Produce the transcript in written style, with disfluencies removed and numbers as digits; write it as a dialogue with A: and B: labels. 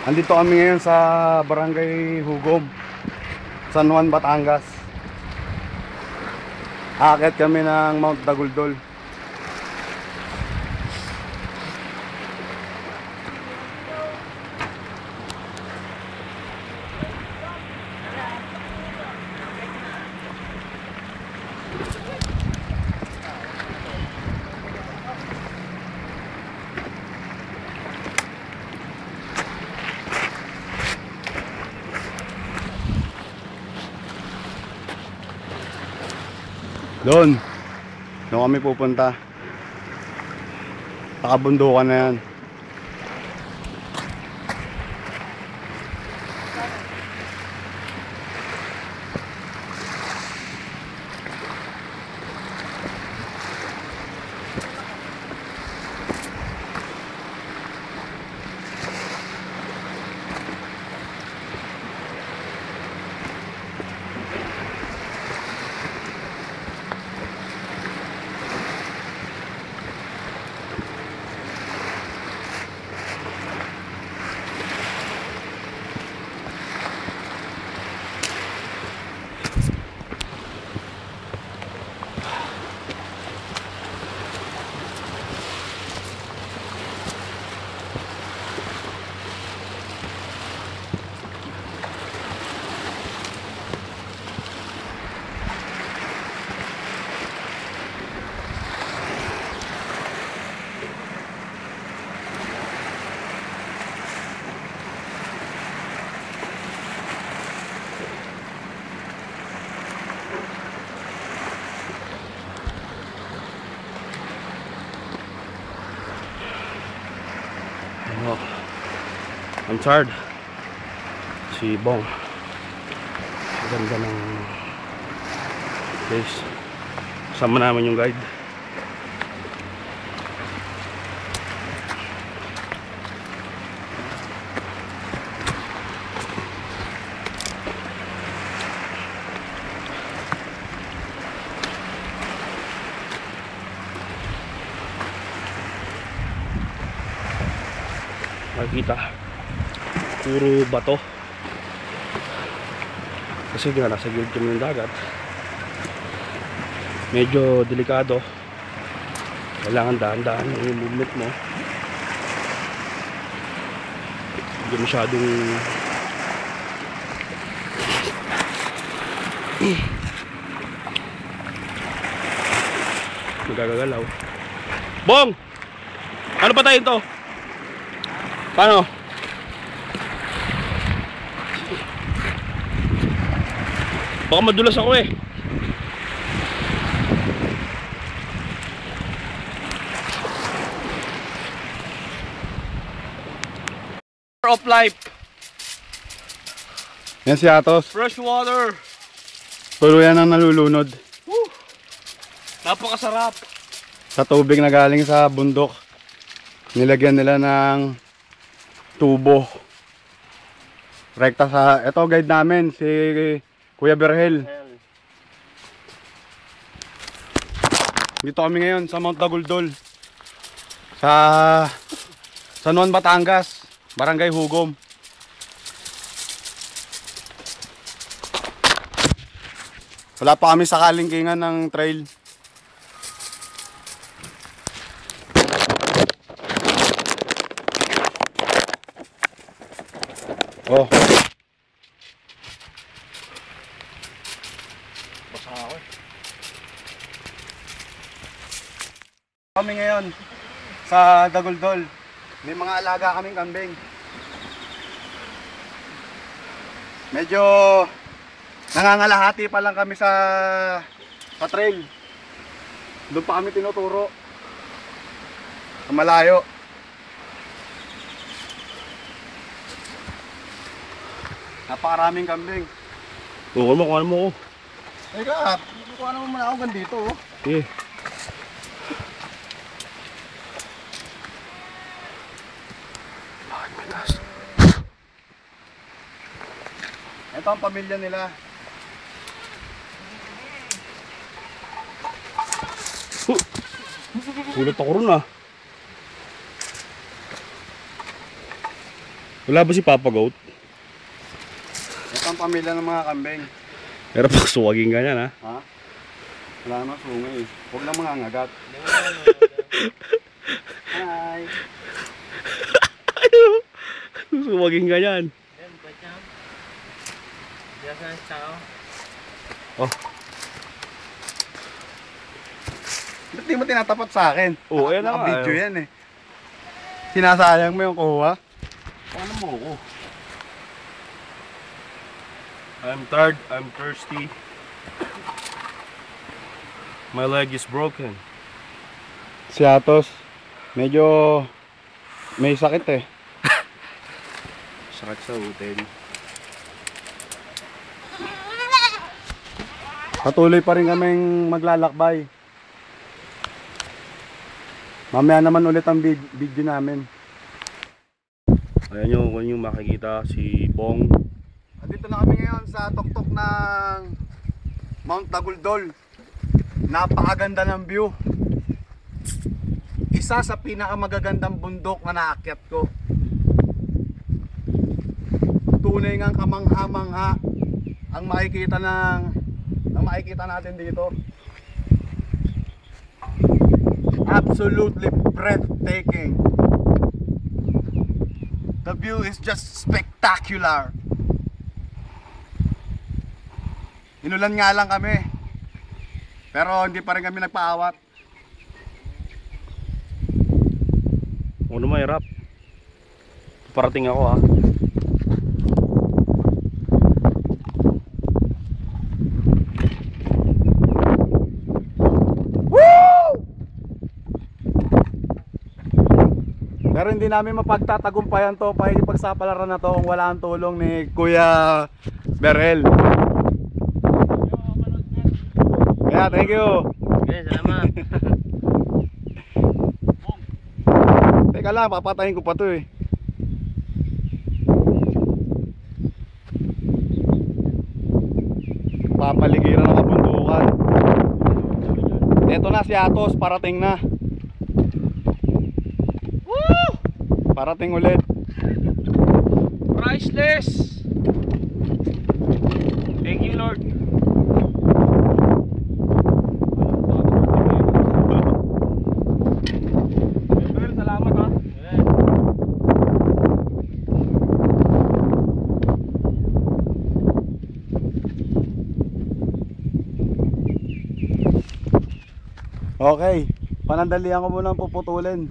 A: Andito kami ngayon sa Barangay Hugom, San Juan, Batangas. Aakyat kami ng Mount Daguldol. Doon kami pupunta. Nakabundukan na yan. I'm tired. Si Bong. Ganda ng place. Kasama namin yung guide. Makikita puro bato kasi nga nasa gilid kami ng dagat. Medyo delikado, kailangan dahan-dahan yung movement mo, hindi masyadong magagalaw. Bong! Ano pa tayo ito? Paano? Baka madulas ako eh. Of life. Yan si Atos.
B: Fresh water.
A: Tuluyan ang nalulunod.
B: Woo! Napakasarap.
A: Sa tubig na galing sa bundok. Nilagyan nila ng tubo. Rekta sa, ito guide namin si Kuya Berhel. Dito kami ngayon sa Mount Daguldol, sa San Juan, Batangas, Barangay Hugom. Wala pa kami sa kalingkingan ng trail. Oh. Basa ako eh. Kami ngayon sa Daguldol. May mga alaga kaming kambing. Medyo nangangalahati pa lang kami sa trail. Doon pa kami tinuturo. Sa malayo. Napakaraming kambing.
B: Kuha mo ko.
A: Teka, kuha naman muna ako gandito.
B: Sige.
A: Bakit may gas? Ito ang pamilya nila.
B: Sulit ako rin ah. Wala ba si Papa Goat?
A: Ito ang pamilya ng mga kambing.
B: Pero pag suwaging ganyan ha.
A: Ha? Wala naman sungay eh. Huwag lang mga ngagat. Hi!
B: Suwaging ganyan. Oh.
A: Ba't di mo tinatapat sa akin?
B: Oo, ayan na nga,
A: Naka-video
B: ayaw.
A: yan eh. Sinasayang mo yung kuha.
B: Paano mo ako? I'm tired, I'm thirsty. My leg is broken.
A: Si Atos, medyo may sakit eh.
B: Sakit sa utin.
A: Patuloy pa rin kaming maglalakbay. Mamaya naman ulit ang video namin.
B: Ayan nyo kung yung makikita si Bong.
A: Dito na kami ngayon sa tuktok ng Mount Daguldol. Napakaganda ng view. Isa sa pinakamagagandang bundok na naakyat ko. Tunay ngang kamangha-mangha ang makikita natin dito. Absolutely breathtaking. The view is just spectacular. Inulan nga lang kami. Pero hindi pa rin kami nagpaawat.
B: Ano mahirap? Parating ako ha.
A: Pero hindi namin mapagtatagumpayan to pa pagsapalaran na to kung wala ang tulong ni Kuya Berhel. Kaya thank you.
B: Okay, salamat.
A: Teka lang, papatayin ko pa to eh. Papaligiran ng kabundukan. Eto na si Atos, parating na. Woo! Parating ulit.
B: Priceless! Thank you, Lord. Salamat ha.
A: Okay, panandalian ko muna ang puputulin.